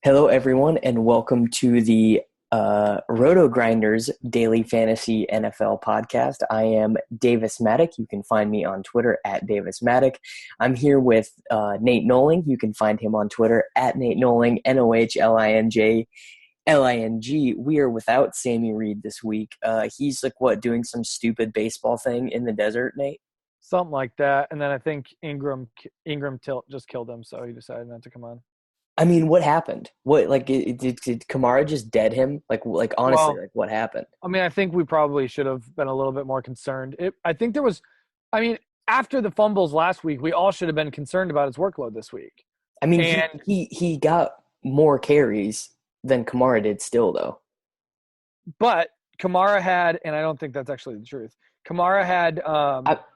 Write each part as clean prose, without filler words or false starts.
Hello, everyone, and welcome to the RotoGrinders Daily Fantasy NFL podcast. I am Davis Mattek. You can find me on Twitter at Davis Mattek. I'm here with Nate Nohling. You can find him on Twitter at Nate Nohling, Nohlinjling. We are without Sammy Reed this week. He's doing some stupid baseball thing in the desert, Nate? Something like that. And then I think Ingram just killed him, so he decided not to come on. I mean, what happened? Did Kamara just dead him? Honestly, what happened? I mean, I think we probably should have been a little bit more concerned. After the fumbles last week, we all should have been concerned about his workload this week. I mean, he got more carries than Kamara did still, though. But Kamara had, and I don't think that's actually the truth. Kamara had.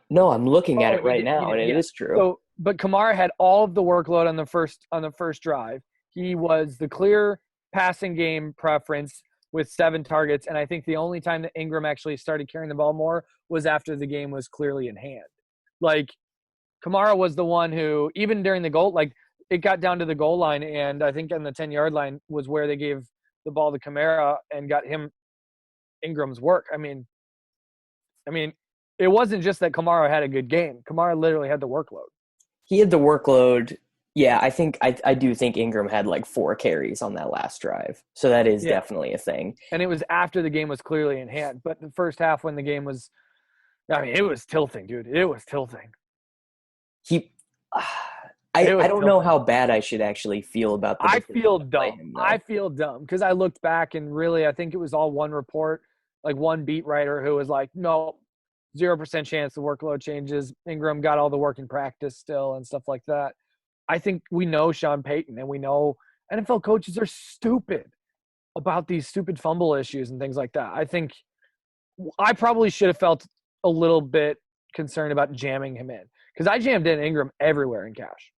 No, I'm looking at it right now, and it is true. But Kamara had all of the workload on the first drive. He was the clear passing game preference with 7 targets, and I think the only time that Ingram actually started carrying the ball more was after the game was clearly in hand. Like, Kamara was the one who, even during the goal, it got down to the goal line, and I think on the 10-yard line was where they gave the ball to Kamara and got him Ingram's work. I mean, it wasn't just that Kamara had a good game. Kamara literally had the workload. He had the workload. Yeah, I do think Ingram had 4 carries on that last drive. So that is definitely a thing. And it was after the game was clearly in hand. But the first half when the game was – it was tilting, dude. It was tilting. I don't know how bad I should actually feel about the I feel dumb because I looked back and really I think it was all one report, one beat writer who was like, no – 0% chance the workload changes. Ingram got all the work in practice still and stuff like that. I think we know Sean Payton and we know NFL coaches are stupid about these stupid fumble issues and things like that. I think I probably should have felt a little bit concerned about jamming him in because I jammed in Ingram everywhere in cash.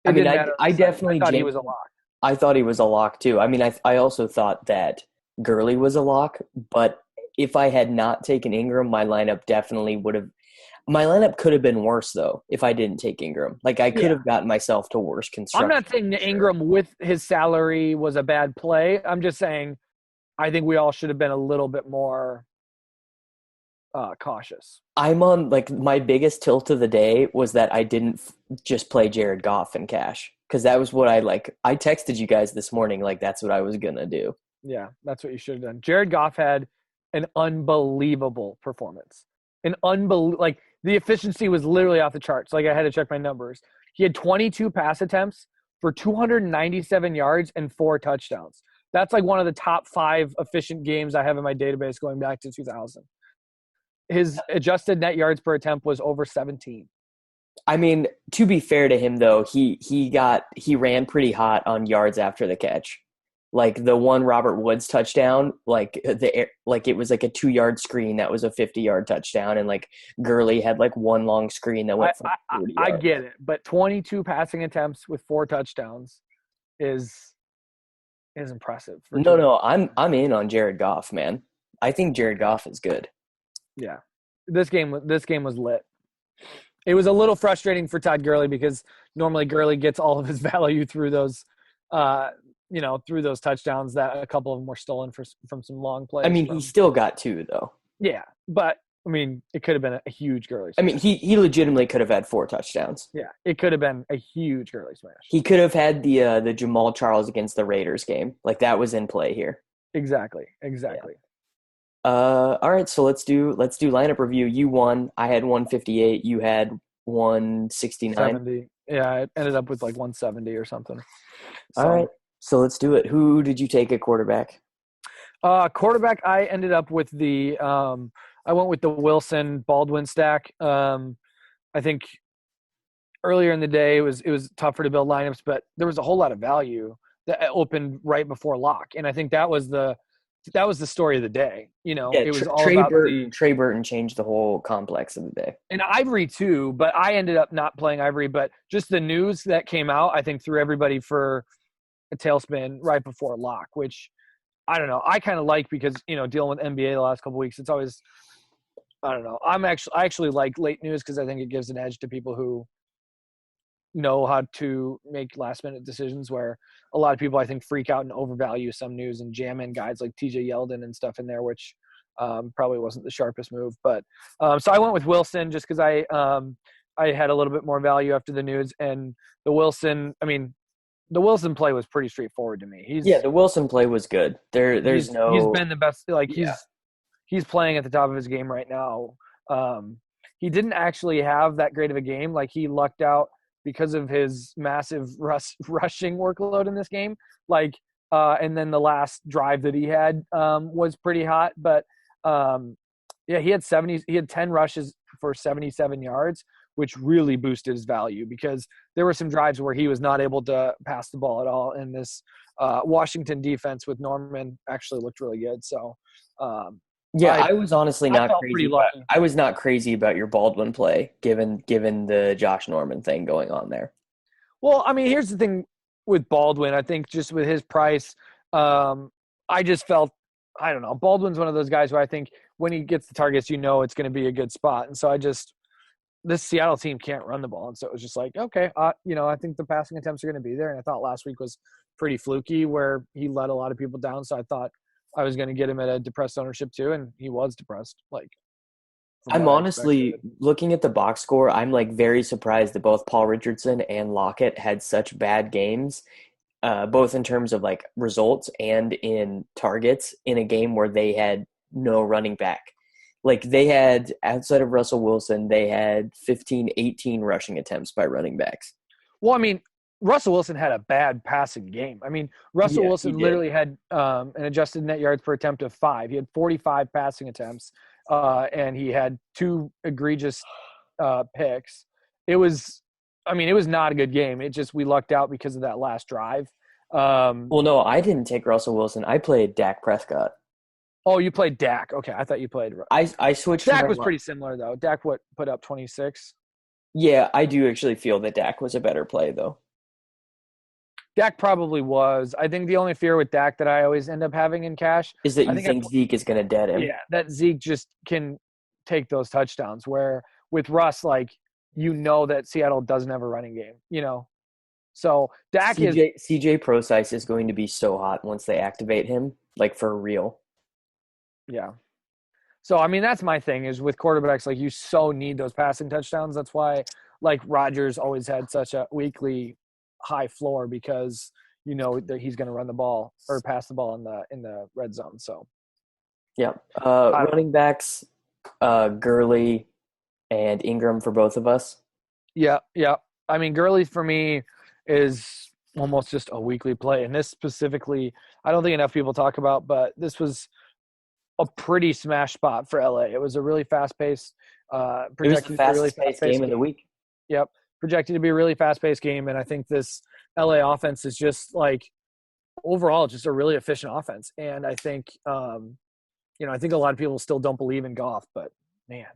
I definitely thought he was a lock. I thought he was a lock too. I mean, I also thought that Gurley was a lock, but if I had not taken Ingram, my lineup definitely would have – my lineup could have been worse, though, if I didn't take Ingram. I could have gotten myself to worse construction. I'm not saying that Ingram with his salary was a bad play. I'm just saying I think we all should have been a little bit more cautious. I'm on – my biggest tilt of the day was that I didn't just play Jared Goff in cash because that was what I I texted you guys this morning that's what I was going to do. Yeah, that's what you should have done. Jared Goff had – an unbelievable performance. The efficiency was literally off the charts. I had to check my numbers. He had 22 pass attempts for 297 yards and 4 touchdowns. That's one of the top 5 efficient games I have in my database going back to 2000. His adjusted net yards per attempt was over 17. I mean, to be fair to him though, he ran pretty hot on yards after the catch. The one Robert Woods touchdown, it was a 2-yard screen that was a 50-yard touchdown, and Gurley had one long screen that went for 40 yards. I get it, but 22 passing attempts with 4 touchdowns is impressive. No, I'm in on Jared Goff, man. I think Jared Goff is good. Yeah, this game was lit. It was a little frustrating for Todd Gurley because normally Gurley gets all of his value through those. Through those touchdowns that a couple of them were stolen from some long plays. He still got 2 though. Yeah, but it could have been a huge Gurley smash. He legitimately could have had 4 touchdowns. Yeah, it could have been a huge Gurley smash. He could have had the Jamal Charles against the Raiders game. That was in play here. Exactly. Yeah. All right, so let's do lineup review. You won. I had 158. You had 169. 70. Yeah, I ended up with 170 or something. All right. So let's do it. Who did you take at quarterback? Quarterback, I ended up with I went with the Wilson Baldwin stack. I think earlier in the day it was tougher to build lineups, but there was a whole lot of value that opened right before lock, and I think that was the story of the day. It was all about Trey Burton changed the whole complex of the day, and Ivory too. But I ended up not playing Ivory. But just the news that came out, I think threw everybody for a tailspin right before lock, which I don't know. I kind of like because dealing with NBA the last couple of weeks, it's always I don't know. I actually like late news because I think it gives an edge to people who know how to make last-minute decisions where a lot of people, I think, freak out and overvalue some news and jam in guys like TJ Yeldon and stuff in there, which probably wasn't the sharpest move. But so I went with Wilson just because I had a little bit more value after the news. And the Wilson play was pretty straightforward to me. The Wilson play was good. He's been the best. Like he's playing at the top of his game right now. He didn't actually have that great of a game. Like he lucked out because of his massive rushing workload in this game. Like, and then the last drive that he had was pretty hot. But he had 10 rushes for 77 yards, which really boosted his value because there were some drives where he was not able to pass the ball at all. And this Washington defense with Norman actually looked really good. So, I was honestly not crazy. I was not crazy about your Baldwin play, given the Josh Norman thing going on there. Well, I mean, here's the thing with Baldwin. I think just with his price, I just felt, I don't know. Baldwin's one of those guys where I think when he gets the targets, it's going to be a good spot. And so this Seattle team can't run the ball. And so it was just like, okay, I think the passing attempts are going to be there. And I thought last week was pretty fluky where he let a lot of people down. So I thought I was going to get him at a depressed ownership too. And he was depressed. Like, I'm honestly looking at the box score. I'm like very surprised that both Paul Richardson and Lockett had such bad games, both in terms of like results and in targets in a game where they had no running back. Like they had, outside of Russell Wilson, they had 15, 18 rushing attempts by running backs. Well, I mean, Russell Wilson had a bad passing game. I mean, Russell Wilson literally had an adjusted net yards per attempt of 5. He had 45 passing attempts, and he had 2 egregious picks. It was not a good game. We lucked out because of that last drive. No, I didn't take Russell Wilson. I played Dak Prescott. Oh, you played Dak. Okay, I thought you played – I switched. Dak was pretty similar, though. Dak put up 26? Yeah, I do actually feel that Dak was a better play, though. Dak probably was. I think the only fear with Dak that I always end up having in cash is that you think Zeke is going to dead him. Yeah, that Zeke just can take those touchdowns. Where with Russ, like that Seattle doesn't have a running game. So Dak CJ Prosise is going to be so hot once they activate him, like for real. Yeah. So I mean, that's my thing is with quarterbacks, like you so need those passing touchdowns. That's why like Rodgers always had such a weekly high floor because that he's going to run the ball or pass the ball in the red zone. So, yeah, running backs, Gurley and Ingram for both of us. Yeah. I mean, Gurley for me is almost just a weekly play, and this specifically, I don't think enough people talk about, but this was a pretty smash spot for LA. It was a really fast-paced, it was the fastest-paced game of the week. Yep. Projected to be a really fast-paced game, and I think this LA offense is just like overall just a really efficient offense. And I think, I think a lot of people still don't believe in Goff, but man,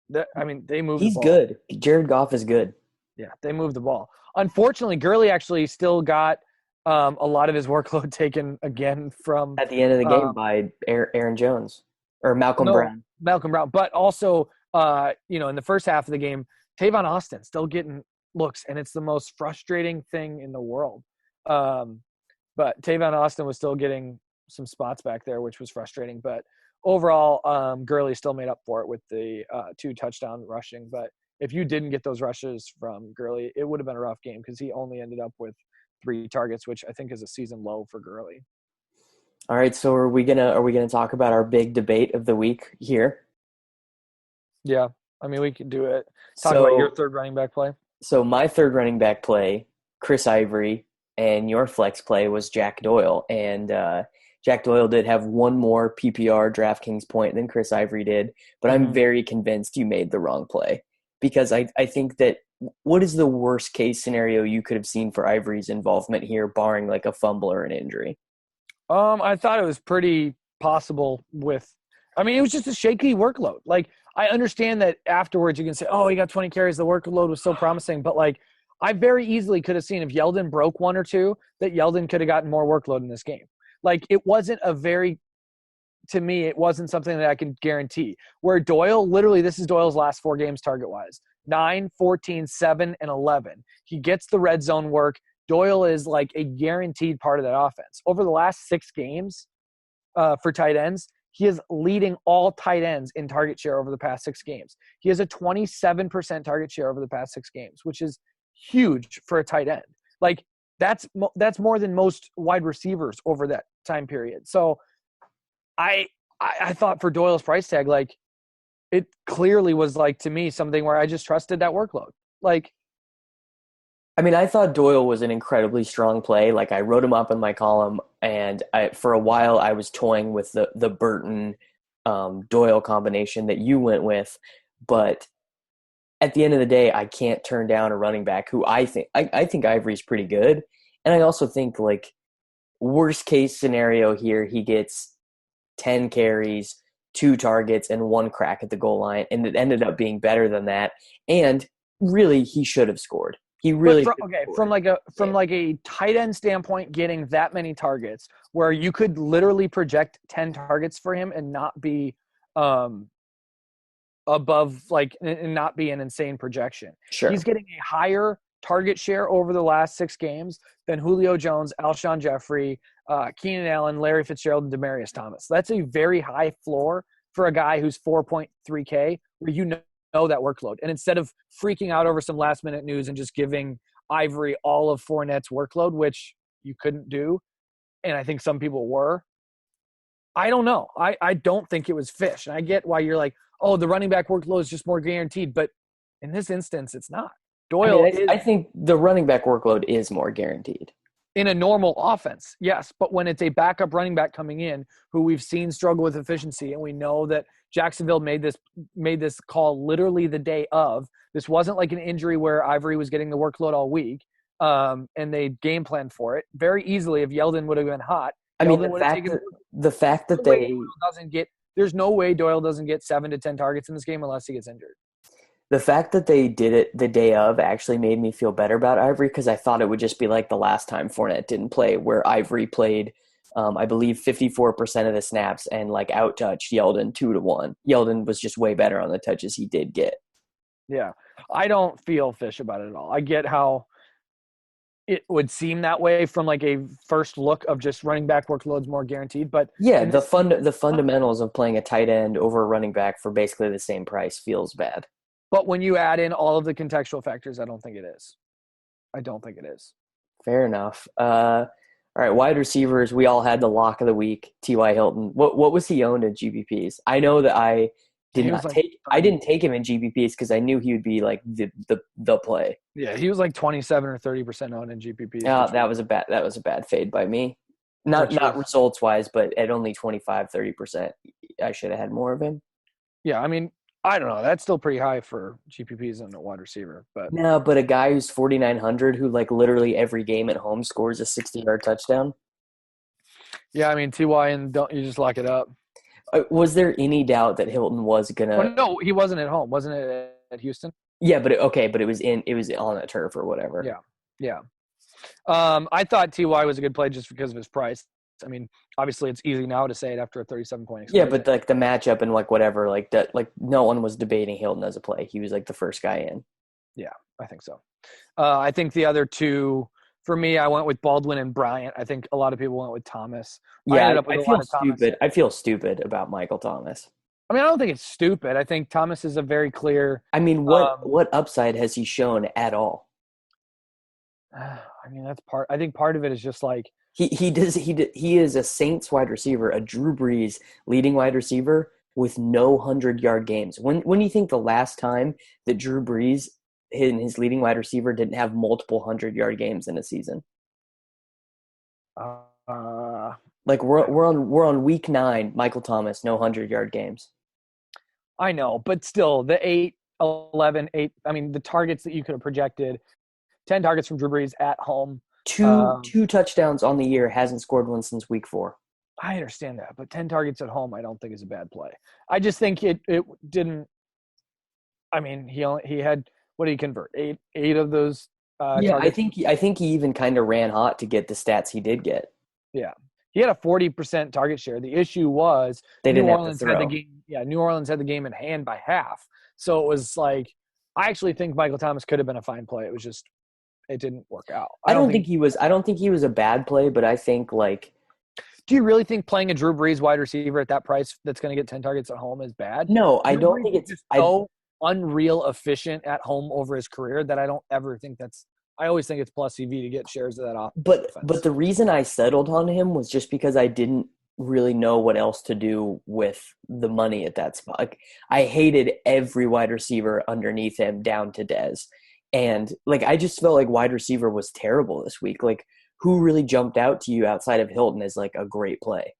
they move. He's the ball. Good. Jared Goff is good. Yeah, they move the ball. Unfortunately, Gurley actually still got a lot of his workload taken again from at the end of the game by Aaron Jones or Malcolm Brown. Malcolm Brown, but also, in the first half of the game. Tavon Austin still getting looks, and it's the most frustrating thing in the world. But Tavon Austin was still getting some spots back there, which was frustrating. But overall, Gurley still made up for it with the 2 touchdown rushing. But if you didn't get those rushes from Gurley, it would have been a rough game because he only ended up with 3 targets, which I think is a season low for Gurley. All right, so are we gonna talk about our big debate of the week here? Yeah. I mean, we can do it. Talk about your third running back play. So my third running back play, Chris Ivory, and your flex play was Jack Doyle. And Jack Doyle did have one more PPR DraftKings point than Chris Ivory did, but I'm very convinced you made the wrong play because I think that what is the worst case scenario you could have seen for Ivory's involvement here, barring like a fumble or an injury? I thought it was pretty possible it was just a shaky workload. Like, I understand that afterwards you can say, oh, he got 20 carries. The workload was so promising. But, like, I very easily could have seen if Yeldon broke 1 or 2 that Yeldon could have gotten more workload in this game. Like, it wasn't to me, it wasn't something that I can guarantee. Where Doyle, literally, this is Doyle's last 4 games target-wise. 9, 14, 7, and 11. He gets the red zone work. Doyle is like a guaranteed part of that offense. Over the last 6 games for tight ends, he is leading all tight ends in target share over the past 6 games. He has a 27% target share over the past 6 games, which is huge for a tight end. Like, that's more than most wide receivers over that time period. So I thought for Doyle's price tag, like, it clearly was, like, to me, something where I just trusted that workload. Like, I mean, I thought Doyle was an incredibly strong play. Like, I wrote him up in my column, and for a while I was toying with the Burton Doyle combination that you went with. But at the end of the day, I can't turn down a running back who I think Ivory's pretty good. And I also think, like, worst case scenario here, he gets 10 carries, 2 targets, and 1 crack at the goal line. And it ended up being better than that. And really, he should have scored. He really from like a tight end standpoint, getting that many targets where you could literally project 10 targets for him and not be above, like, and not be an insane projection. Sure. He's getting a higher target share over the last 6 games than Julio Jones, Alshon Jeffrey, Keenan Allen, Larry Fitzgerald, and Demaryius Thomas. That's a very high floor for a guy who's 4.3K, where you know that workload. And instead of freaking out over some last minute news and just giving Ivory all of Fournette's workload, which you couldn't do, and I think some people were, I don't know. I don't think it was fish. And I get why you're like, oh, the running back workload is just more guaranteed. But in this instance, it's not. Doyle I think the running back workload is more guaranteed. In a normal offense, yes. But when it's a backup running back coming in who we've seen struggle with efficiency, and we know that Jacksonville made this call literally the day of. This wasn't like an injury where Ivory was getting the workload all week, and they game planned for it. Very easily, if Yeldon would have been hot, I mean, the fact that there's no way Doyle doesn't get 7 to 10 targets in this game unless he gets injured. The fact that they did it the day of actually made me feel better about Ivory, because I thought it would just be like the last time Fournette didn't play, where Ivory played, I believe, 54% of the snaps and, like, out-touched Yeldon 2-1. Yeldon was just way better on the touches he did get. Yeah. I don't feel fish about it at all. I get how it would seem that way from, like, a first look of just running back workloads more guaranteed. But yeah, the fundamentals of playing a tight end over a running back for basically the same price feels bad. But when you add in all of the contextual factors, I don't think it is. Fair enough. All right, wide receivers, we all had the lock of the week, T.Y. Hilton. What was he owned in GPPs? I know that I didn't take him in GPPs because I knew he would be like the play. Yeah, he was like 27 or 30% owned in GPPs. That was a bad fade by me. Not results wise, but at only 25-30%, I should have had more of him. Yeah, I mean, I don't know. That's still pretty high for GPPs on a wide receiver. But no, but a guy who's 4,900 who, like, literally every game at home scores a 60-yard touchdown. Yeah, I mean, Ty, and don't you just lock it up? Was there any doubt that Hilton was gonna? Well, no, he wasn't at home, wasn't it, at Houston? Yeah, but it was on a turf or whatever. Yeah. I thought Ty was a good play just because of his price. I mean, obviously, it's easy now to say it after a 37-point explosion. Yeah, but like the matchup and like whatever, like that, like no one was debating Hilton as a play. He was like the first guy in. Yeah, I think so. I think the other two, for me, I went with Baldwin and Bryant. I think a lot of people went with Thomas. Yeah, I feel stupid about Michael Thomas. I mean, I don't think it's stupid. I think Thomas is a very clear. I mean, what upside has he shown at all? I mean, that's part. I think part of it is just like. He is a Saints wide receiver, a Drew Brees leading wide receiver with no 100-yard games. When do you think the last time that Drew Brees and his leading wide receiver didn't have multiple 100-yard games in a season? Like we're on week 9, Michael Thomas, no 100-yard games. I know, but still, the 8, 11, 8. I mean, the targets that you could have projected, 10 targets from Drew Brees at home. Two touchdowns on the year, hasn't scored one since week 4. I understand that, but 10 targets at home I don't think is a bad play. I just think it didn't – I mean, he had – what did he convert? Eight of those targets? I think he even kind of ran hot to get the stats he did get. Yeah. He had a 40% target share. The issue was New Orleans had the game. Yeah, New Orleans had the game in hand by half. So it was like I actually think Michael Thomas could have been a fine play. It was just it didn't work out. I don't think he was a bad play, but I think like. Do you really think playing a Drew Brees wide receiver at that price that's going to get 10 targets at home is bad? No, I Drew don't Brees think it's just so unreal efficient at home over his career that I don't ever think that's. I always think it's plus EV to get shares of that off. But the reason I settled on him was just because I didn't really know what else to do with the money at that spot. Like, I hated every wide receiver underneath him down to Dez. And like I just felt like wide receiver was terrible this week. Like, who really jumped out to you outside of Hilton as like a great play?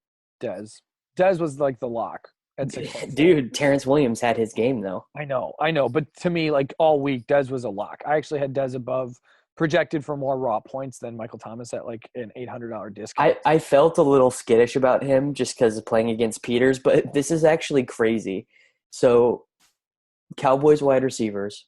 Dez was like the lock. Dude, Terrence Williams had his game though. I know. But to me, like all week, Dez was a lock. I actually had Dez above projected for more raw points than Michael Thomas at like an $800 discount. I felt a little skittish about him just because of playing against Peters, but this is actually crazy. So Cowboys wide receivers,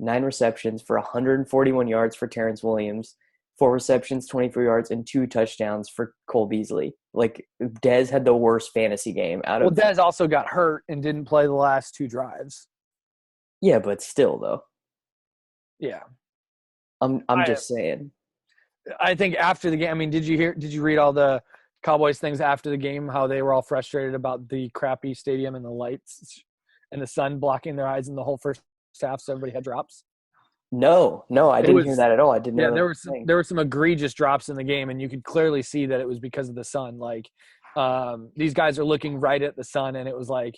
9 receptions for 141 yards for Terrence Williams, 4 receptions, 24 yards, and 2 touchdowns for Cole Beasley. Like, Dez had the worst fantasy game out of. Well, Dez also got hurt and didn't play the last 2 drives. Yeah, but still, though. Yeah, I'm just saying. I think after the game. I mean, did you read all the Cowboys things after the game? How they were all frustrated about the crappy stadium and the lights and the sun blocking their eyes in the whole first half, so everybody had drops. No, I didn't hear that at all. I didn't know. Yeah, there were some egregious drops in the game, and you could clearly see that it was because of the sun. Like, these guys are looking right at the sun, and it was like,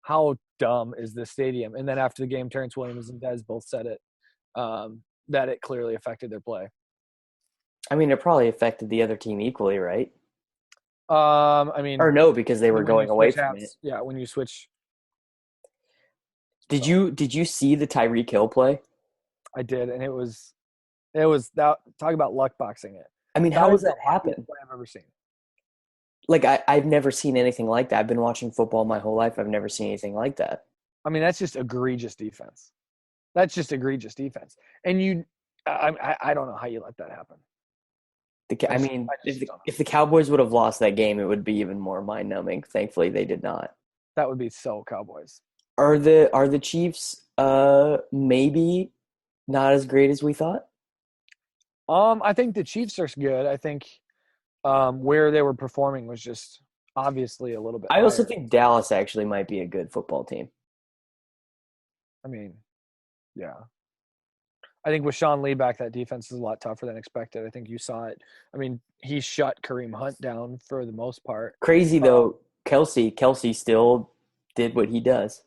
how dumb is this stadium? And then after the game, Terrence Williams and Dez both said it, that it clearly affected their play. I mean, it probably affected the other team equally, right? I mean, or no, because they were going away from it. Yeah, when you switch. Did you see the Tyreek Hill play? I did, and it was that. Talk about luck boxing it. I mean, how does that happen? I've ever seen. Like, I've never seen anything like that. I've been watching football my whole life. I've never seen anything like that. I mean, that's just egregious defense. And I don't know how you let that happen. If the Cowboys would have lost that game, it would be even more mind-numbing. Thankfully, they did not. That would be so Cowboys. Are the Chiefs maybe not as great as we thought? I think the Chiefs are good. I think where they were performing was just obviously a little bit I also think Dallas actually might be a good football team. I mean, yeah. I think with Sean Lee back, that defense is a lot tougher than expected. I think you saw it. I mean, he shut Kareem Hunt down for the most part. Crazy, though, Kelsey still did what he does.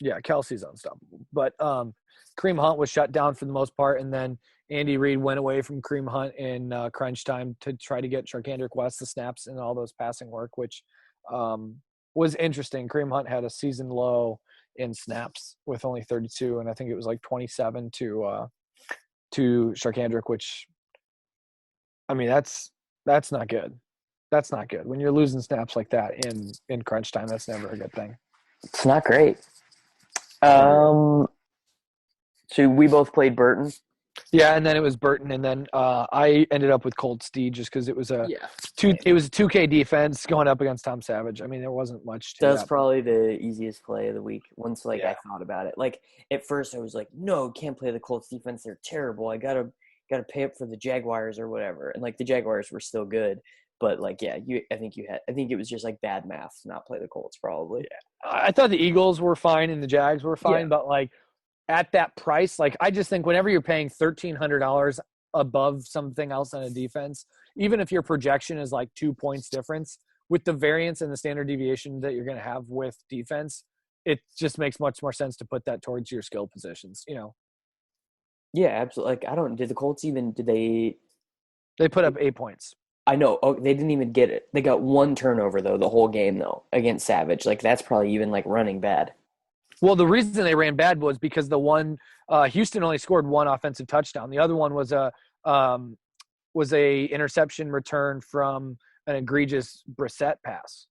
Yeah, Kelsey's unstoppable. But Kareem Hunt was shut down for the most part, and then Andy Reid went away from Kareem Hunt in crunch time to try to get Charkandrick West the snaps and all those passing work, which was interesting. Kareem Hunt had a season low in snaps with only 32, and I think it was like 27 to Charkandrick, which, I mean, that's not good. That's not good. When you're losing snaps like that in crunch time, that's never a good thing. It's not great. So we both played Burton. Yeah, and then it was Burton, and then I ended up with Colt Steed just because it was it was a 2K defense going up against Tom Savage. I mean, there wasn't much to That's probably the easiest play of the week once I thought about it. Like, at first I was like, no, can't play the Colts defense. They're terrible. I gotta pay up for the Jaguars or whatever. And like the Jaguars were still good. But like, yeah, I think it was just like bad math to not play the Colts probably. Yeah. I thought the Eagles were fine and the Jags were fine, but like at that price, like I just think whenever you're paying $1,300 above something else on a defense, even if your projection is like 2 points difference, with the variance and the standard deviation that you're going to have with defense, it just makes much more sense to put that towards your skill positions, you know? Yeah, absolutely. Like, did the Colts they put up 8 points. I know. Oh, they didn't even get it. They got 1 turnover, though, the whole game, though, against Savage. Like, that's probably even, like, running bad. Well, the reason they ran bad was because the one Houston only scored 1 offensive touchdown. The other one was a interception return from an egregious Brissett pass,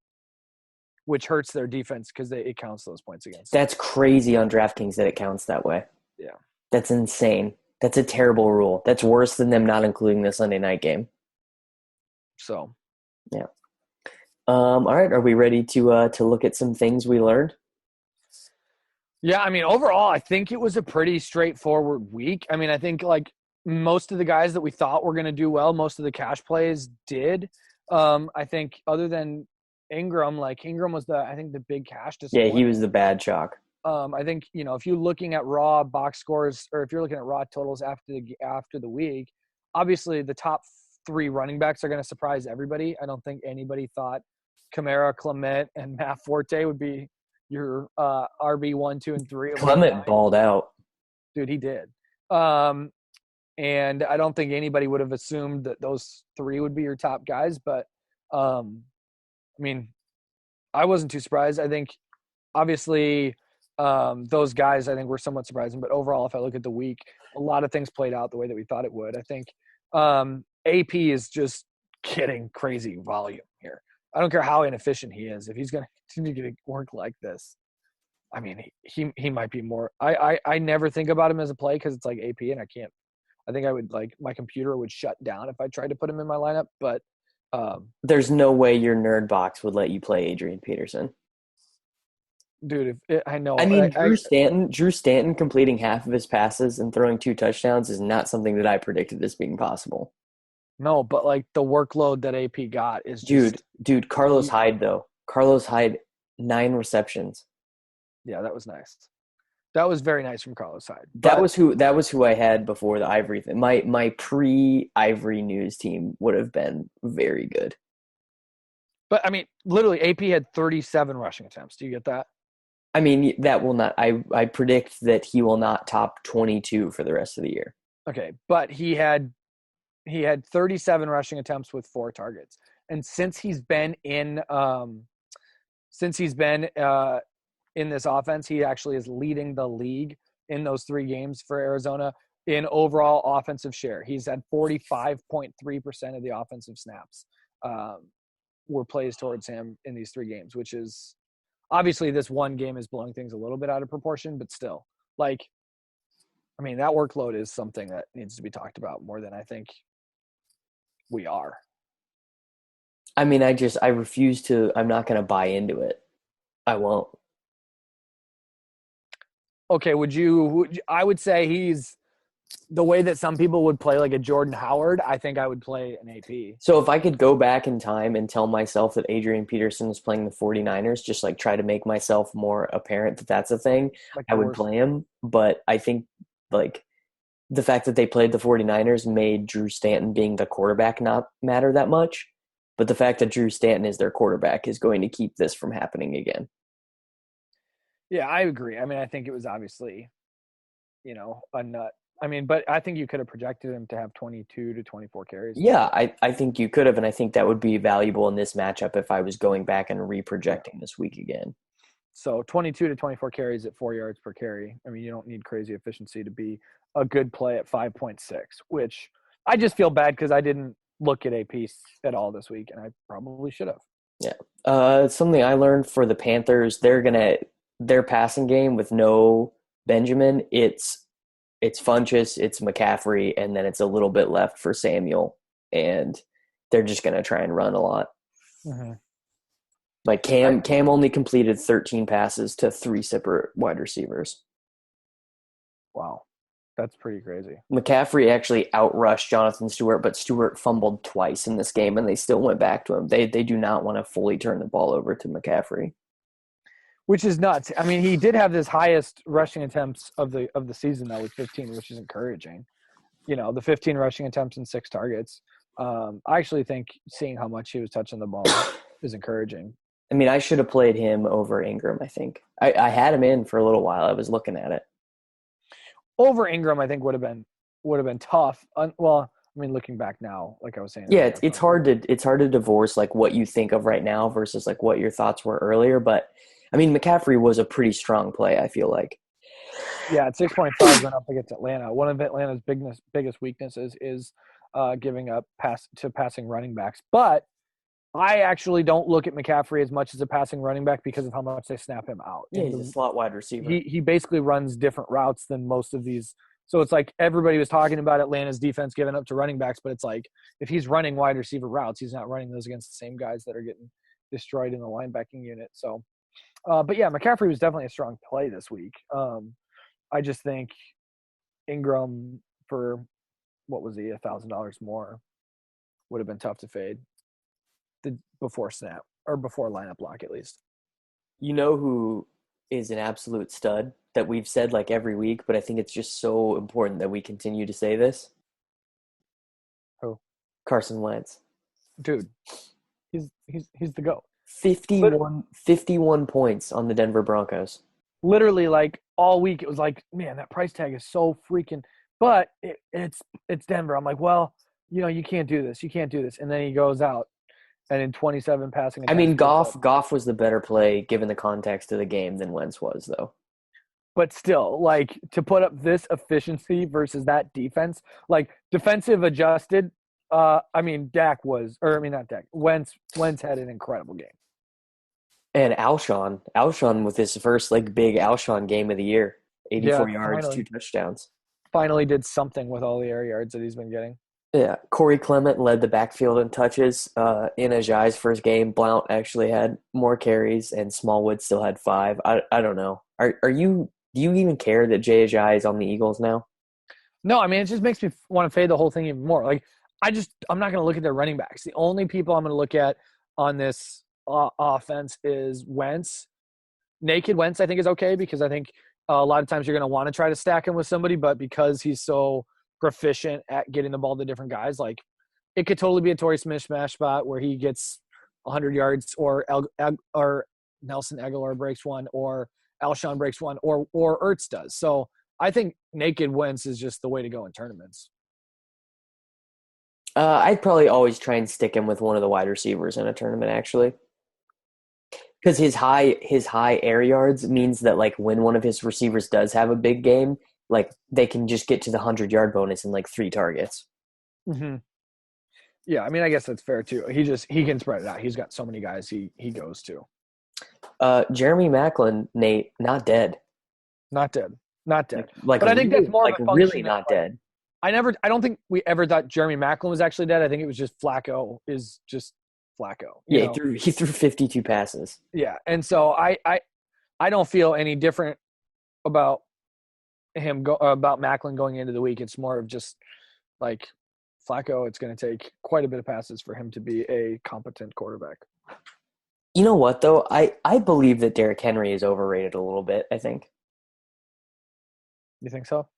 which hurts their defense because it counts those points against them. That's crazy on DraftKings that it counts that way. Yeah. That's insane. That's a terrible rule. That's worse than them not including the Sunday night game. So, yeah. All right. Are we ready to look at some things we learned? Yeah, I mean, overall, I think it was a pretty straightforward week. I mean, I think like most of the guys that we thought were going to do well, most of the cash plays did. I think other than Ingram, like Ingram was the big cash Yeah, disappointment. he was the bad chalk. I think, if you're looking at raw box scores or if you're looking at raw totals after the week, obviously the top 3 running backs are going to surprise everybody. I don't think anybody thought Kamara, Clement, and Matt Forte would be your RB 1, 2, and 3. Clement balled out. Dude, he did. And I don't think anybody would have assumed that those 3 would be your top guys. But, I mean, I wasn't too surprised. I think, obviously, those guys, I think, were somewhat surprising. But overall, if I look at the week, a lot of things played out the way that we thought it would. I think AP is just getting crazy volume here. I don't care how inefficient he is. If he's going to continue to work like this, I mean, he might be more. I never think about him as a play because it's like AP, and I can't. I think I would my computer would shut down if I tried to put him in my lineup. But there's no way your nerd box would let you play Adrian Peterson. Dude, I know. I mean, Drew Stanton completing half of his passes and throwing 2 touchdowns is not something that I predicted as being possible. No, but the workload that AP got is just dude. Carlos Hyde though. Carlos Hyde 9 receptions. Yeah, that was nice. That was very nice from Carlos Hyde. That was who I had before the Ivory thing. My pre-Ivory news team would have been very good. But I mean, literally, AP had 37 rushing attempts. Do you get that? I mean, that will not. I predict that he will not top 22 for the rest of the year. Okay, but he had 37 rushing attempts with 4 targets, and since he's been in this offense, he actually is leading the league in those 3 games for Arizona in overall offensive share. He's at 45.3% of the offensive snaps were plays towards him in these 3 games, which is obviously this one game is blowing things a little bit out of proportion, but still, that workload is something that needs to be talked about more than I think we are. I mean, I refuse to. I'm not going to buy into it. I won't. Okay, I would say he's the way that some people would play like a Jordan Howard. I think I would play an AP. So if I could go back in time and tell myself that Adrian Peterson is playing the 49ers, just try to make myself more apparent that that's a thing, I would play him. But I think the fact that they played the 49ers made Drew Stanton being the quarterback not matter that much. But the fact that Drew Stanton is their quarterback is going to keep this from happening again. Yeah, I agree. I mean, I think it was obviously, a nut. I mean, but I think you could have projected him to have 22 to 24 carries. Yeah, I think you could have, and I think that would be valuable in this matchup if I was going back and re-projecting this week again. So 22 to 24 carries at 4 yards per carry. I mean, you don't need crazy efficiency to be a good play at 5.6, which I just feel bad because I didn't look at AP at all this week, and I probably should have. Yeah. Something I learned for the Panthers, their passing game with no Benjamin, it's Funchess, it's McCaffrey, and then it's a little bit left for Samuel, and they're just going to try and run a lot. Mm-hmm. Cam only completed 13 passes to 3 separate wide receivers. Wow. That's pretty crazy. McCaffrey actually outrushed Jonathan Stewart, but Stewart fumbled twice in this game, and they still went back to him. They do not want to fully turn the ball over to McCaffrey. Which is nuts. I mean, he did have his highest rushing attempts of the season, though, with 15, which is encouraging. The 15 rushing attempts and 6 targets. I actually think seeing how much he was touching the ball is encouraging. I mean, I should have played him over Ingram, I think. I had him in for a little while. I was looking at it. Over Ingram, I think would have been tough. Well, I mean, looking back now, like I was saying. Yeah, it's hard to divorce what you think of right now versus what your thoughts were earlier. But I mean, McCaffrey was a pretty strong play, I feel like. Yeah, at 6.5 going up against Atlanta. One of Atlanta's biggest weaknesses is giving up passing running backs. But I actually don't look at McCaffrey as much as a passing running back because of how much they snap him out. Yeah, he's a slot wide receiver. He basically runs different routes than most of these. So it's everybody was talking about Atlanta's defense giving up to running backs, but it's if he's running wide receiver routes, he's not running those against the same guys that are getting destroyed in the linebacking unit. So But yeah, McCaffrey was definitely a strong play this week. I just think Ingram for what was he, $1,000 more would have been tough to fade before snap or before lineup lock at least. You know who is an absolute stud that we've said like every week, but I think it's just so important that we continue to say this? Who? Carson Wentz. Dude, he's the GOAT. 51 points on the Denver Broncos. Literally, like all week, it was like, man, that price tag is so freaking. But it's Denver. I'm like, well, you can't do this. You can't do this. And then he goes out, and in 27 passing attempts. I mean, Goff was the better play given the context of the game than Wentz was, though. But still, like to put up this efficiency versus that defense, like defensive adjusted. Wentz had an incredible game. And Alshon with his first like big Alshon game of the year, 84 yards, finally, 2 touchdowns. Finally did something with all the air yards that he's been getting. Yeah, Corey Clement led the backfield in touches in Ajayi's first game. Blount actually had more carries, and Smallwood still had 5. I don't know. Do you even care that Jay Ajayi is on the Eagles now? No, I mean it just makes me want to fade the whole thing even more. Like I'm not going to look at their running backs. The only people I'm going to look at on this offense is Wentz. Naked Wentz, I think, is okay because I think a lot of times you're going to want to try to stack him with somebody, but because he's so proficient at getting the ball to different guys, like it could totally be a Torrey Smith smash spot where he gets 100 yards or Nelson Aguilar breaks one or Alshon breaks one or Ertz does. So I think naked Wentz is just the way to go in tournaments. I'd probably always try and stick him with one of the wide receivers in a tournament, actually. Because his high air yards means that like when one of his receivers does have a big game, like they can just get to the 100-yard bonus in like 3 targets. Mm-hmm. Yeah, I mean, I guess that's fair too. He can spread it out. He's got so many guys he goes to. Jeremy Maclin, Nate, not dead. Not dead. Like but I think that's more like of a really not dead. I don't think we ever thought Jeremy Maclin was actually dead. I think it was just Flacco is just Flacco. Yeah, he threw 52 passes. Yeah, and so I don't feel any different about about Maclin going into the week. It's more of just like Flacco. It's going to take quite a bit of passes for him to be a competent quarterback. You know what though? I believe that Derrick Henry is overrated a little bit. I think. You think so?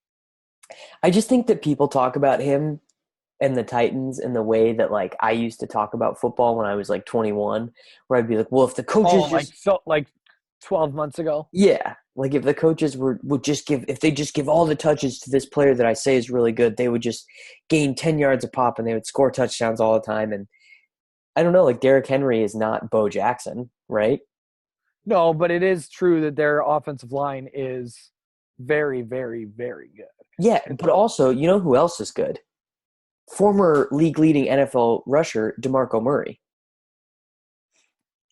I just think that people talk about him and the Titans in the way that like I used to talk about football when I was like 21, where I'd be like, well, if the coaches like 12 months ago. Yeah. Like if the coaches would just give all the touches to this player that I say is really good, they would just gain 10 yards a pop and they would score touchdowns all the time. And I don't know, like Derrick Henry is not Bo Jackson, right? No, but it is true that their offensive line is very, very, very good. Yeah, but also, you know who else is good? Former league-leading NFL rusher DeMarco Murray.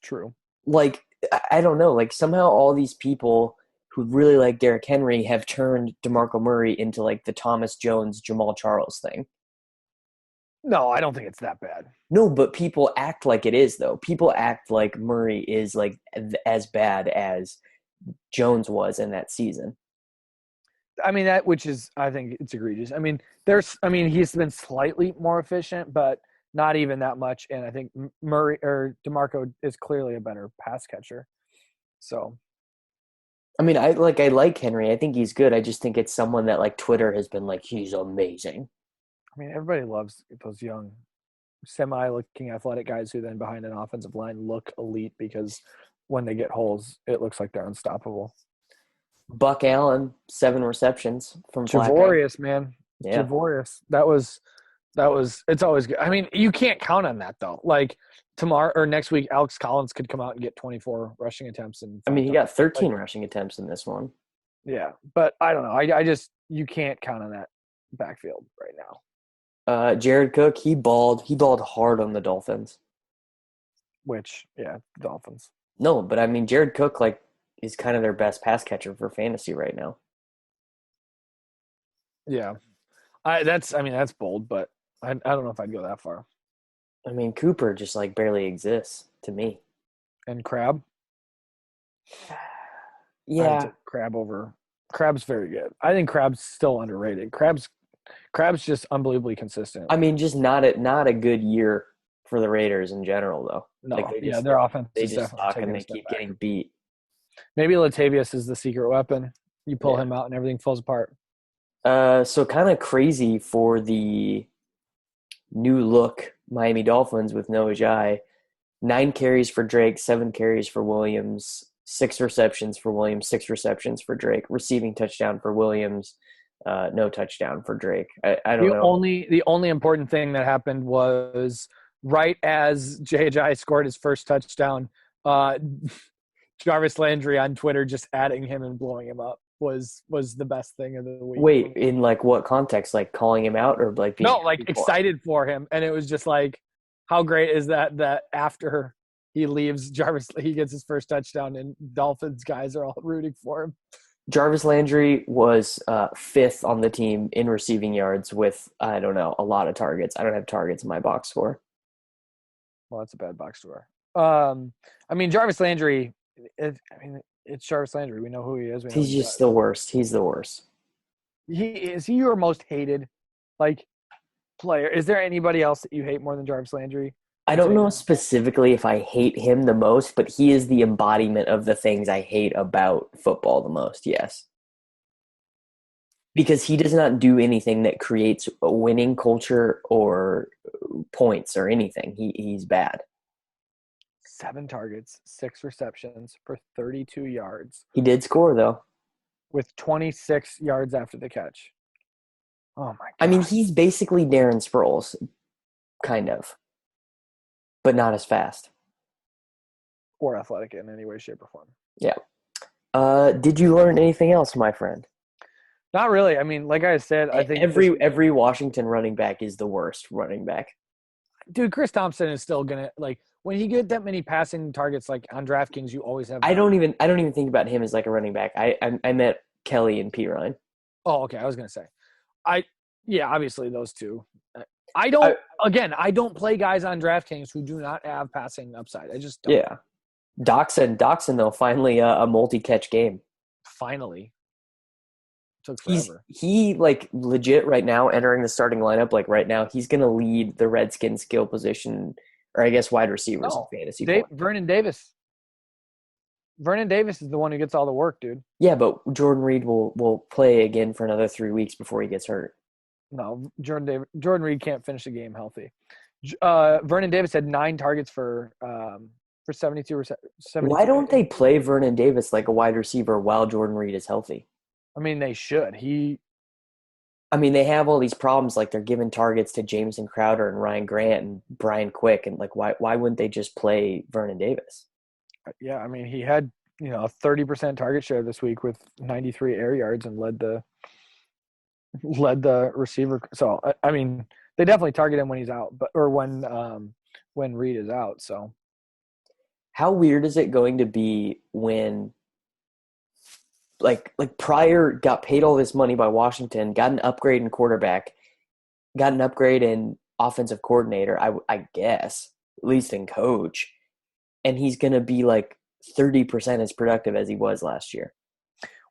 True. Like, I don't know. Like, somehow all these people who really like Derrick Henry have turned DeMarco Murray into, like, the Thomas Jones, Jamal Charles thing. No, I don't think it's that bad. No, but people act like it is, though. People act like Murray is, like, as bad as Jones was in that season. I mean, I think it's egregious. I mean, he's been slightly more efficient, but not even that much. And I think Murray or DeMarco is clearly a better pass catcher. So, I mean, I like Henry. I think he's good. I just think it's someone that like Twitter has been like, he's amazing. I mean, everybody loves those young, semi-looking athletic guys who then behind an offensive line look elite because when they get holes, it looks like they're unstoppable. Buck Allen, 7 receptions from Javorius, man. Yeah. Javorius. That was it's always good. I mean, you can't count on that though. Like tomorrow or next week, Alex Collins could come out and get 24 rushing attempts I mean, he got 13 rushing attempts in this one. Yeah, but I don't know. I just you can't count on that backfield right now. Jared Cook, he balled hard on the Dolphins. Which, yeah, Dolphins. No, but I mean, Jared Cook like is kind of their best pass catcher for fantasy right now. Yeah. That's bold, but I don't know if I'd go that far. I mean, Cooper just like barely exists to me. And Crab? I would Yeah. take Crab over. Crab's very good. I think Crab's still underrated. Crab's just unbelievably consistent. I mean, just not a good year for the Raiders in general, though. Like No, yeah, their offense they is just definitely suck taking and a they step keep back. getting beat. Maybe Latavius is the secret weapon. You pull Yeah. him out and everything falls apart. So kind of crazy for the new look Miami Dolphins with Noah Jai. 9 carries for Drake, 7 carries for Williams, 6 receptions for Williams, 6 receptions for Drake, receiving touchdown for Williams, no touchdown for Drake. I don't know. The only important thing that happened was right as JJ scored his first touchdown, Jarvis Landry on Twitter just adding him and blowing him up was the best thing of the week. Wait, in like what context? Like calling him out or like being excited for him, and it was just like, how great is that after he leaves, he gets his first touchdown and Dolphins guys are all rooting for him. Jarvis Landry was 5th on the team in receiving yards with, I don't know, a lot of targets. I don't have targets in my box score. Well, that's a bad box score. I mean, Jarvis Landry, it's Jarvis Landry. We know who he is. He's just the worst. He's the worst. Is he your most hated, like, player? Is there anybody else that you hate more than Jarvis Landry? I don't know specifically if I hate him the most, but he is the embodiment of the things I hate about football the most, yes. Because he does not do anything that creates a winning culture or points or anything. He's bad. 7 targets, 6 receptions for 32 yards. He did score, though. With 26 yards after the catch. Oh, my God. I mean, he's basically Darren Sproles, kind of. But not as fast. Or athletic in any way, shape, or form. Yeah. Did you learn anything else, my friend? Not really. I mean, like I said, I think every Washington running back is the worst running back. Dude, Chris Thompson is still gonna, like, when he get that many passing targets, like on DraftKings, you always have. I don't even think about him as like a running back. I meant Kelly and P. Ryan. Oh, okay. I was gonna say, obviously those two. I don't play guys on DraftKings who do not have passing upside. I just don't. Yeah. Doxson though, finally a multi-catch game. Finally. Took forever. He like legit right now entering the starting lineup, like right now, he's gonna lead the Redskins skill position, or I guess wide receivers in fantasy. Vernon Davis. Vernon Davis is the one who gets all the work, dude. Yeah, but Jordan Reed will play again for another 3 weeks before he gets hurt. No, Jordan Reed can't finish the game healthy. Vernon Davis had 9 targets for 72 receptions. Why don't they play Vernon Davis like a wide receiver while Jordan Reed is healthy? I mean, they should. They have all these problems, like they're giving targets to Jameson Crowder and Ryan Grant and Brian Quick, and like why wouldn't they just play Vernon Davis? Yeah, I mean, he had a 30% target share this week with 93 air yards and led the receiver. So I mean, they definitely target him when he's out, or when Reed is out. So how weird is it going to be when like Pryor got paid all this money by Washington, got an upgrade in quarterback, got an upgrade in offensive coordinator, I guess, at least in coach, and he's going to be like 30% as productive as he was last year.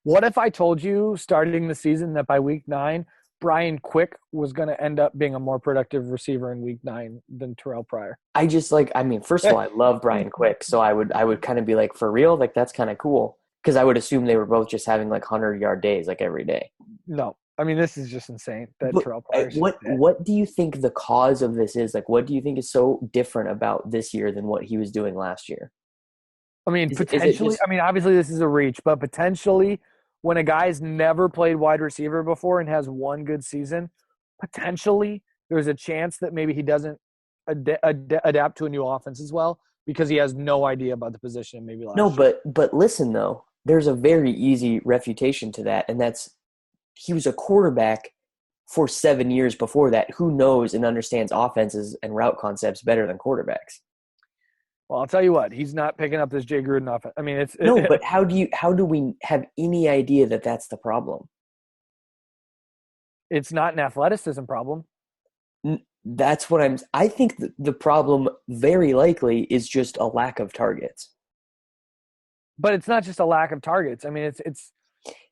What if I told you starting the season that by week 9, Brian Quick was going to end up being a more productive receiver in week 9 than Terrell Pryor? First of all, I love Brian Quick, so I would kind of be like, for real? Like, that's kind of cool. Because I would assume they were both just having like 100-yard days like every day. No. I mean, this is just insane that Terrell Pryor. What do you think the cause of this is? Like, what do you think is so different about this year than what he was doing last year? I mean, potentially. Obviously this is a reach, but potentially when a guy's never played wide receiver before and has one good season, potentially there's a chance that maybe he doesn't adapt to a new offense as well because he has no idea about the position maybe last year. But listen, though, there's a very easy refutation to that, and that's he was a quarterback for 7 years before that. Who knows and understands offenses and route concepts better than quarterbacks? Well, I'll tell you what, he's not picking up this Jay Gruden offense. I mean, but how do we have any idea that that's the problem? It's not an athleticism problem. That's what I think the problem very likely is just a lack of targets. But it's not just a lack of targets. I mean, it's.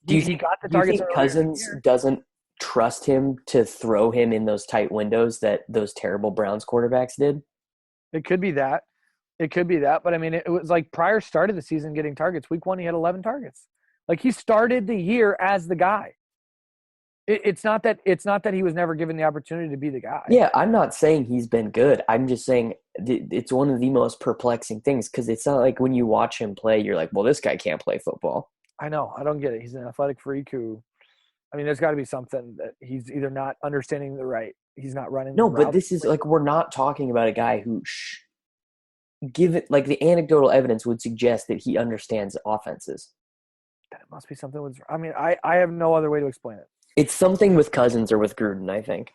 Do you he think? got the Do you targets think earlier in the Cousins year. doesn't trust him to throw him in those tight windows that those terrible Browns quarterbacks did? It could be that. It could be that. But I mean, it was like Pryor started the season getting targets. Week 1, he had 11 targets. Like he started the year as the guy. It's not that he was never given the opportunity to be the guy. Yeah, I'm not saying he's been good. I'm just saying it's one of the most perplexing things because it's not like when you watch him play, you're like, well, this guy can't play football. I know. I don't get it. He's an athletic freak who, I mean, there's got to be something that he's either not understanding he's not running. No, but this is like we're not talking about a guy who give it like the anecdotal evidence would suggest that he understands offenses. That must be something with. I mean, I have no other way to explain it. It's something with Cousins or with Gruden, I think.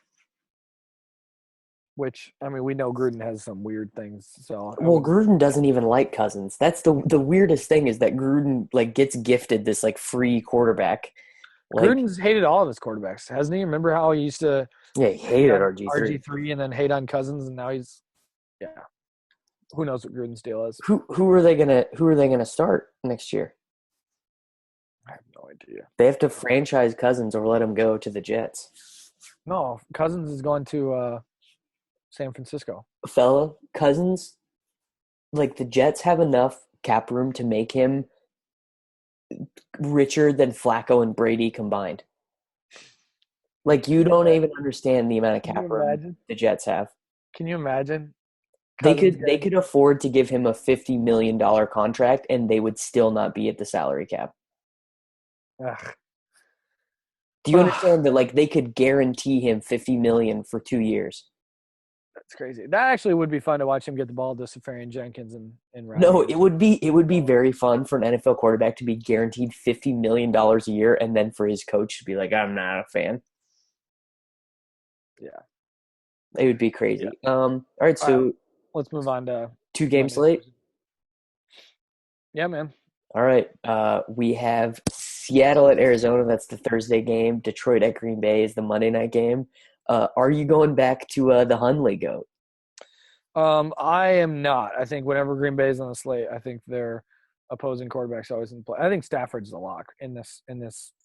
Which, I mean, we know Gruden has some weird things. So well, Gruden doesn't even like Cousins. That's the weirdest thing is that Gruden like gets gifted this like free quarterback. Like, Gruden's hated all of his quarterbacks, hasn't he? Remember how he used to? Yeah, he hated RG3 and then hate on Cousins, and now he's Who knows what Gruden's deal is? Who are they gonna start next year? I have no idea. They have to franchise Cousins or let him go to the Jets. No, Cousins is going to San Francisco. Cousins, like the Jets have enough cap room to make him richer than Flacco and Brady combined. Like you don't even understand the amount of cap room the Jets have. Can you imagine? They could afford to give him a $50 million contract and they would still not be at the salary cap. Ugh. Do you understand that like they could guarantee him $50 million for 2 years? That's crazy. That actually would be fun to watch him get the ball to Safarian Jenkins and No, it would be very fun for an NFL quarterback to be guaranteed $50 million a year and then for his coach to be like, I'm not a fan. Yeah. It would be crazy. Yeah. All right, so let's move on to 2-game slate. Yeah, man. All right. We have Seattle at Arizona. That's the Thursday game. Detroit at Green Bay is the Monday night game. Are you going back to the Hundley goat? I am not. I think whenever Green Bay is on the slate, I think their opposing quarterback's always in play. I think Stafford's the lock in this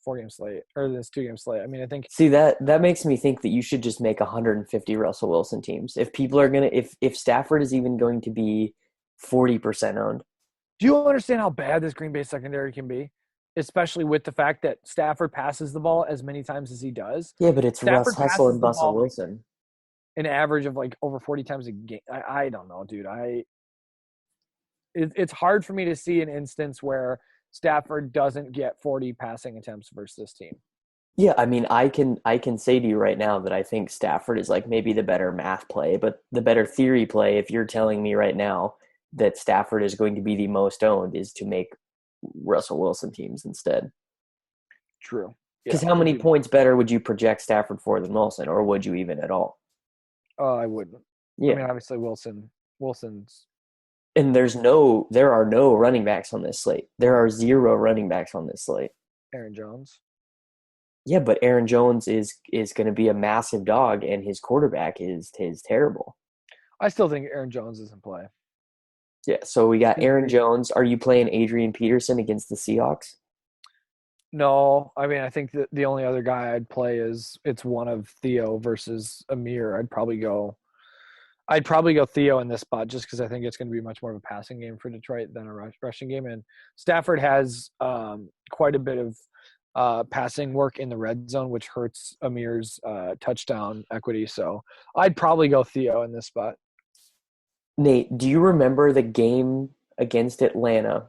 4-game slate or this 2-game slate. I mean, I think. See that makes me think that you should just make 150 Russell Wilson teams. If people are gonna, if Stafford is even going to be 40% owned. Do you understand how bad this Green Bay secondary can be? Especially with the fact that Stafford passes the ball as many times as he does. Yeah, but it's Stafford Russ Hustle and Russell Wilson. An average of like over 40 times a game. I don't know, dude. It's hard for me to see an instance where Stafford doesn't get 40 passing attempts versus this team. Yeah, I mean, I can say to you right now that I think Stafford is like maybe the better math play, but the better theory play, if you're telling me right now that Stafford is going to be the most owned, is to make Russell Wilson teams instead. True. Because how many points better would you project Stafford for than Wilson, or would you even at all? I wouldn't. Yeah. I mean, obviously Wilson's. And there are no running backs on this slate. There are 0 running backs on this slate. Aaron Jones. Yeah, but Aaron Jones is going to be a massive dog, and his quarterback is terrible. I still think Aaron Jones is in play. Yeah, so we got Aaron Jones. Are you playing Adrian Peterson against the Seahawks? No, I mean, I think that the only other guy I'd play it's one of Theo versus Amir. I'd probably go Theo in this spot just because I think it's going to be much more of a passing game for Detroit than a rushing game. And Stafford has quite a bit of passing work in the red zone, which hurts Amir's touchdown equity. So I'd probably go Theo in this spot. Nate, do you remember the game against Atlanta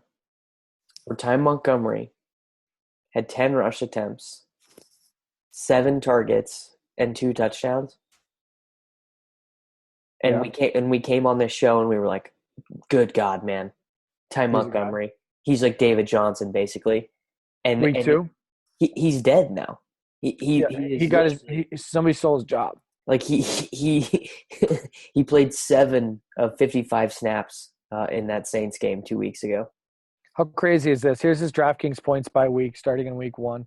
where Ty Montgomery had 10 rush attempts, 7 targets, and 2 touchdowns? And we came on this show and we were like, good God, man. Ty Montgomery. He's like David Johnson, basically. And week 2? He's dead now. Somebody stole his job. Like he played 7 of 55 snaps in that Saints game 2 weeks ago. How crazy is this? Here's his DraftKings points by week, starting in week 1.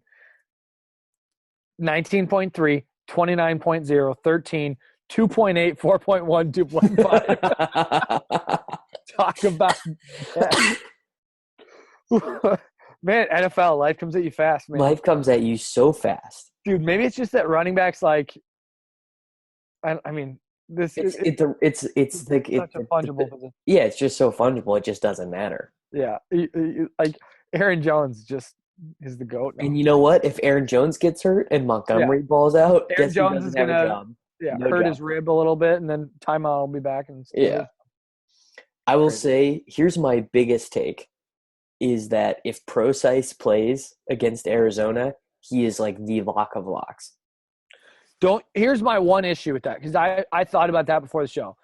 19.3, 29.0, 13, 2.8, 4.1, 2.5. Talk about that. Man, NFL, life comes at you fast, man. Life comes at you so fast. Dude, maybe it's just that running backs like I mean, this It's such a fungible position. Yeah, it's just so fungible. It just doesn't matter. Yeah, like Aaron Jones just is the GOAT now. And you know what? If Aaron Jones gets hurt and Montgomery balls out, Aaron guess Jones who is doesn't have a gonna job? hurt his rib a little bit, and then timeout will be back. And I will say, here's my biggest take: is that if Procise plays against Arizona, he is like the lock of locks. Here's my one issue with that, because I thought about that before the show.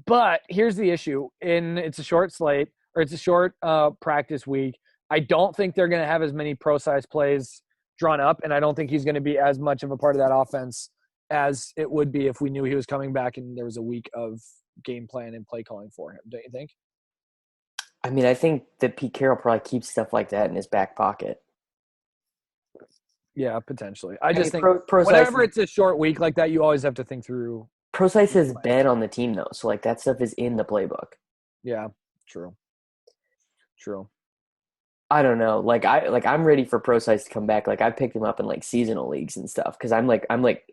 But here's the issue. It's a short slate, or it's a short practice week. I don't think they're going to have as many pro-size plays drawn up, and I don't think he's going to be as much of a part of that offense as it would be if we knew he was coming back and there was a week of game plan and play calling for him. Don't you think? I mean, I think that Pete Carroll probably keeps stuff like that in his back pocket. Yeah, potentially. I just think Procise, whenever it's a short week like that, you always have to think through. Procise has been on the team, though, so like that stuff is in the playbook. Yeah, true. I don't know. I'm ready for Procise to come back. Like I picked him up in like seasonal leagues and stuff because I'm like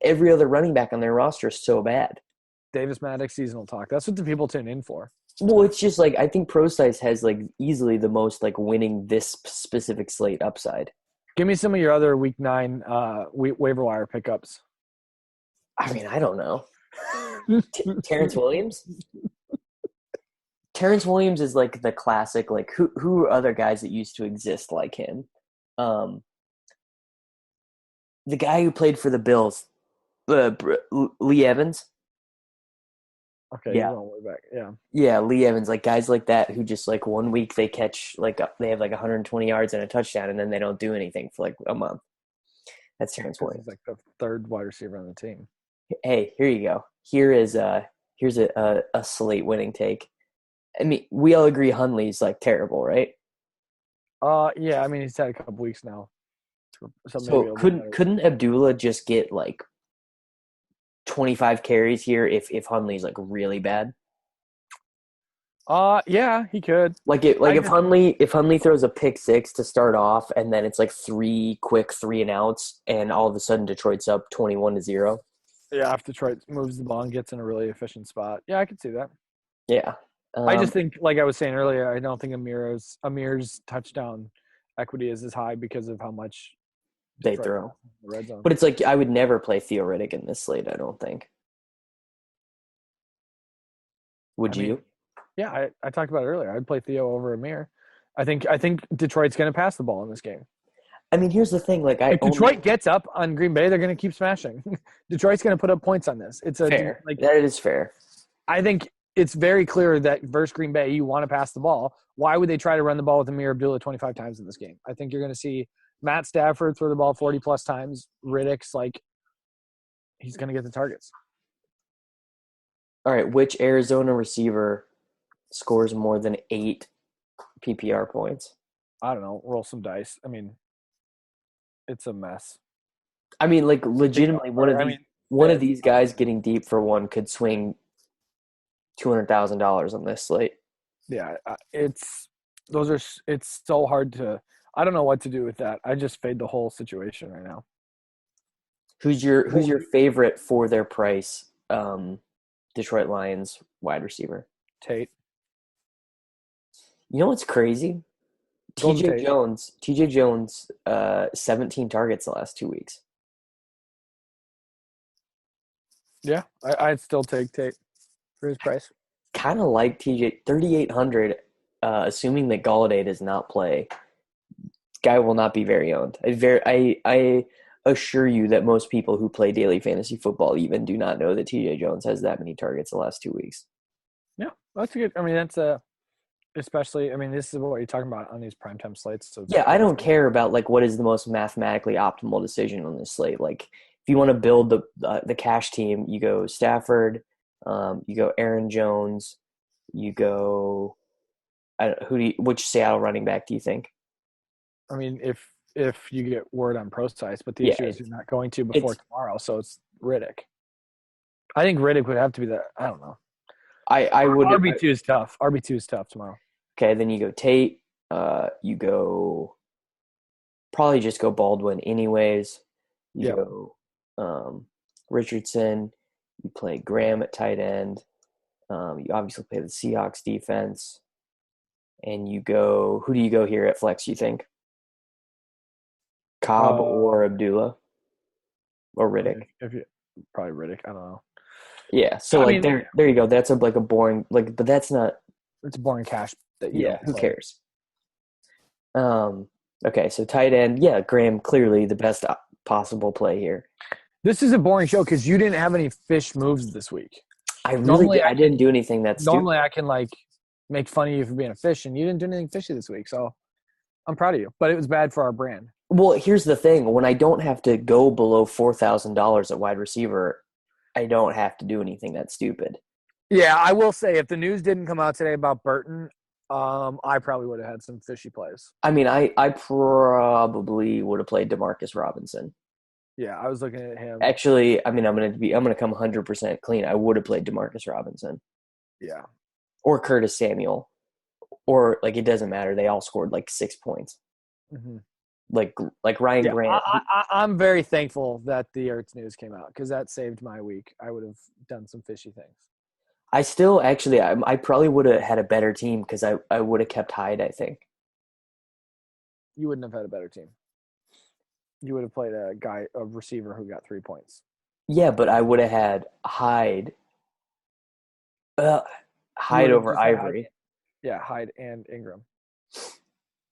every other running back on their roster is so bad. Davis Mattek seasonal talk. That's what the people tune in for. Well, it's just like I think Procise has like easily the most like winning this specific slate upside. Give me some of your other week 9 waiver wire pickups. I mean, I don't know. Terrence Williams? Terrence Williams is like the classic, like who are other guys that used to exist like him? The guy who played for the Bills, Lee Evans. Okay, yeah. Way back. Yeah, Lee Evans, like guys like that who just like 1 week they catch like they have like 120 yards and a touchdown and then they don't do anything for like a month. That's Terrence Williams. He's like the third wide receiver on the team. Hey, here you go. Here's a slate winning take. I mean, we all agree Hundley's like terrible, right? Yeah. I mean, he's had a couple weeks now. So couldn't Abdullah just get like 25 carries here if Hundley's like really bad? Yeah, he could. If Hundley throws a pick six to start off, and then it's like 3 quick 3-and-outs, and all of a sudden Detroit's up 21-0. Yeah, if Detroit moves the ball and gets in a really efficient spot, yeah, I could see that. Yeah, I just think, like I was saying earlier, I don't think Amir's touchdown equity is as high because of how much they throw. The red zone. But it's like I would never play Theo Riddick in this slate, I don't think. Would you? Yeah, I talked about it earlier. I'd play Theo over Amir. I think Detroit's going to pass the ball in this game. I mean, here's the thing. If Detroit gets up on Green Bay, they're going to keep smashing. Detroit's going to put up points on this. It's fair. That is fair. I think it's very clear that versus Green Bay, you want to pass the ball. Why would they try to run the ball with Amir Abdullah 25 times in this game? I think you're going to see Matt Stafford throw the ball 40-plus times. Riddick's he's going to get the targets. All right, which Arizona receiver scores more than 8 PPR points? I don't know. Roll some dice. I mean, it's a mess. I mean, legitimately, one of these guys getting deep for one could swing $200,000 on this slate. Yeah, it's so hard to. I don't know what to do with that. I just fade the whole situation right now. Who's your favorite for their price? Detroit Lions wide receiver. Tate. You know what's crazy? TJ Jones, 17 targets the last 2 weeks. Yeah, I'd still take Tate for his price. Kind of like TJ, 3,800, assuming that Golladay does not play. Guy will not be very owned. I assure you that most people who play daily fantasy football even do not know that TJ Jones has that many targets the last 2 weeks. Yeah, that's good. I mean, that's especially. I mean, this is what you're talking about on these primetime slates. So yeah, I don't care about what is the most mathematically optimal decision on this slate. If you want to build the cash team, you go Stafford, you go Aaron Jones, you go. Which Seattle running back do you think? I mean, if you get word on Procise, but the issue is you're not going to before tomorrow, so it's Riddick. I think Riddick would have to be the. I don't know. I would. RB2 is tough. RB2 is tough tomorrow. Okay, then you go Tate, You go probably just go Baldwin anyways. You Yep. go Richardson. You play Graham at tight end. You obviously play the Seahawks defense. And you go – who do you go here at flex, you think? Cobb or Abdullah? Or Riddick? Probably Riddick. I don't know. Yeah, so there you go. That's a boring – but that's not – it's a boring cash that you who cares? Okay, so tight end. Yeah, Graham clearly the best possible play here. This is a boring show because you didn't have any fish moves this week. I didn't do anything that's normally stupid. I can make fun of you for being a fish, and you didn't do anything fishy this week. So I'm proud of you, but it was bad for our brand. Well, here's the thing: when I don't have to go below $4,000 at wide receiver, I don't have to do anything that's stupid. Yeah, I will say if the news didn't come out today about Burton, I probably would have had some fishy plays. I mean, I probably would have played Demarcus Robinson. Yeah, I was looking at him. Actually, I mean, I'm gonna come 100% clean. I would have played Demarcus Robinson. Yeah. Or Curtis Samuel, or it doesn't matter. They all scored 6 points. Mm-hmm. Like Ryan Grant. I'm very thankful that the Ertz news came out because that saved my week. I would have done some fishy things. I still actually I probably would have had a better team because I would have kept Hyde. I think you wouldn't have had a better team. You would have played a receiver who got 3 points. Yeah, but I would have had Hyde. Hyde over Ivory. Yeah, Hyde and Ingram.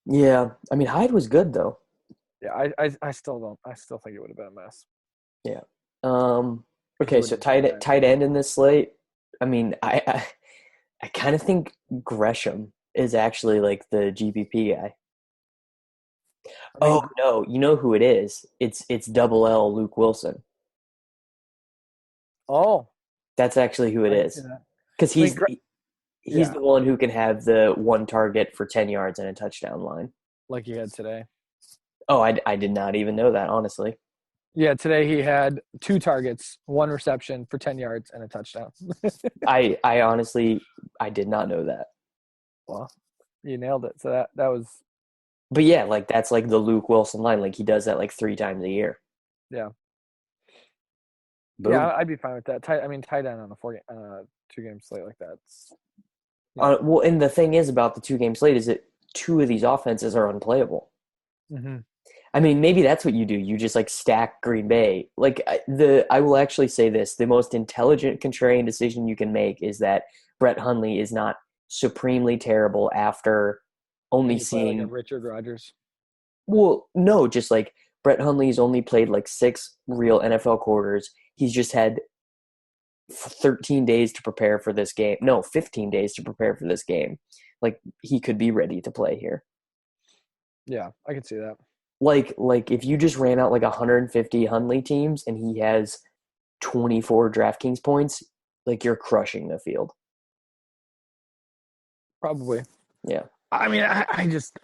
Yeah, I mean Hyde was good though. Yeah, I still don't. I still think it would have been a mess. Yeah. Okay, so tight end in this slate. I mean, I kind of think Gresham is actually the GPP guy. Oh no, you know who it is? It's double L Luke Wilson. Oh, that's actually who it is. Because he's the one who can have the one target for 10 yards and a touchdown line. Like he had today. Oh, I did not even know that, honestly. Yeah, today he had 2 targets, 1 reception for 10 yards and a touchdown. I honestly did not know that. Well, you nailed it. So that was. But yeah, that's the Luke Wilson line. He does that 3 times a year. Yeah. Boom. Yeah, I'd be fine with that. Tight end on a 2-game slate like that. Well, and the thing is about the 2-game slate is that 2 of these offenses are unplayable. Mm-hmm. I mean, maybe that's what you do. You just stack Green Bay. I will actually say this: the most intelligent contrarian decision you can make is that Brett Hundley is not supremely terrible after only seeing a Richard Rodgers. Well, no, just Brett Hundley's only played 6 real NFL quarters. He's just had 13 days to prepare for this game. No, 15 days to prepare for this game. He could be ready to play here. Yeah, I can see that. If you just ran out 150 Hundley teams and he has 24 DraftKings points, you're crushing the field. Probably. Yeah. I mean,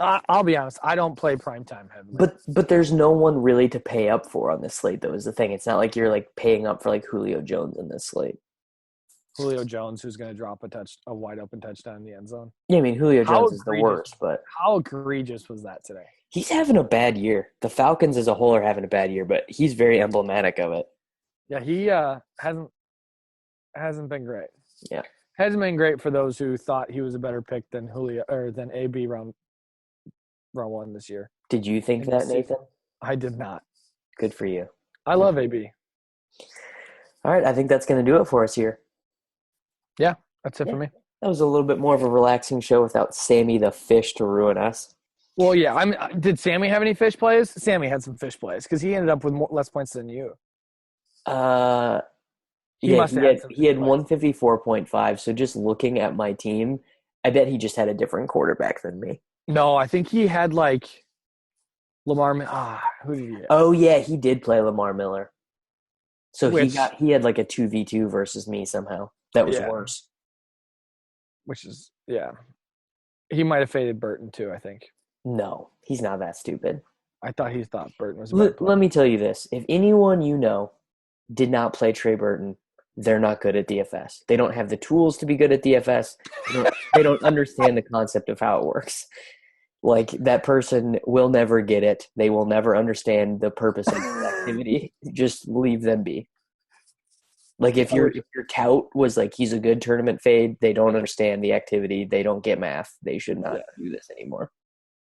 I'll be honest. I don't play primetime heavily. But there's no one really to pay up for on this slate, though, is the thing. It's not like you're paying up for Julio Jones in this slate. Julio Jones, who's going to drop a wide open touchdown in the end zone. Yeah, I mean, Julio Jones is the worst, but how egregious was that today? He's having a bad year. The Falcons as a whole are having a bad year, but he's very emblematic of it. Yeah, he hasn't been great. Yeah. Hasn't been great for those who thought he was a better pick than Julio or than AB round 1 this year. Did you think that, Nathan? I did not. Good for you. I love AB. All right, I think that's going to do it for us here. Yeah, that's it for me. That was a little bit more of a relaxing show without Sammy the Fish to ruin us. Well, yeah. Did Sammy have any fish plays? Sammy had some fish plays because he ended up with less points than you. He had 154.5. So just looking at my team, I bet he just had a different quarterback than me. No, I think he had Lamar. Who did he have? Oh yeah, he did play Lamar Miller. So he had a 2v2 versus me somehow. That was worse. Which is he might have faded Burton too. I think. No, he's not that stupid. I thought he thought Burton was a better player. Let me tell you this. If anyone you know did not play Trey Burton, they're not good at DFS. They don't have the tools to be good at DFS. They don't understand the concept of how it works. Like, that person will never get it. They will never understand the purpose of the activity. Just leave them be. Like, if your tout was like, he's a good tournament fade, they don't understand the activity. They don't get math. They should not do this anymore.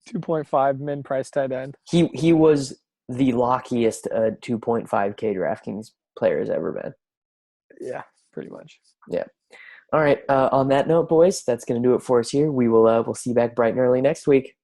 2.5 min price tight end. He was the lockiest 2.5K DraftKings player has ever been. Yeah, pretty much. Yeah. All right. On that note, boys, that's going to do it for us here. We'll see you back bright and early next week.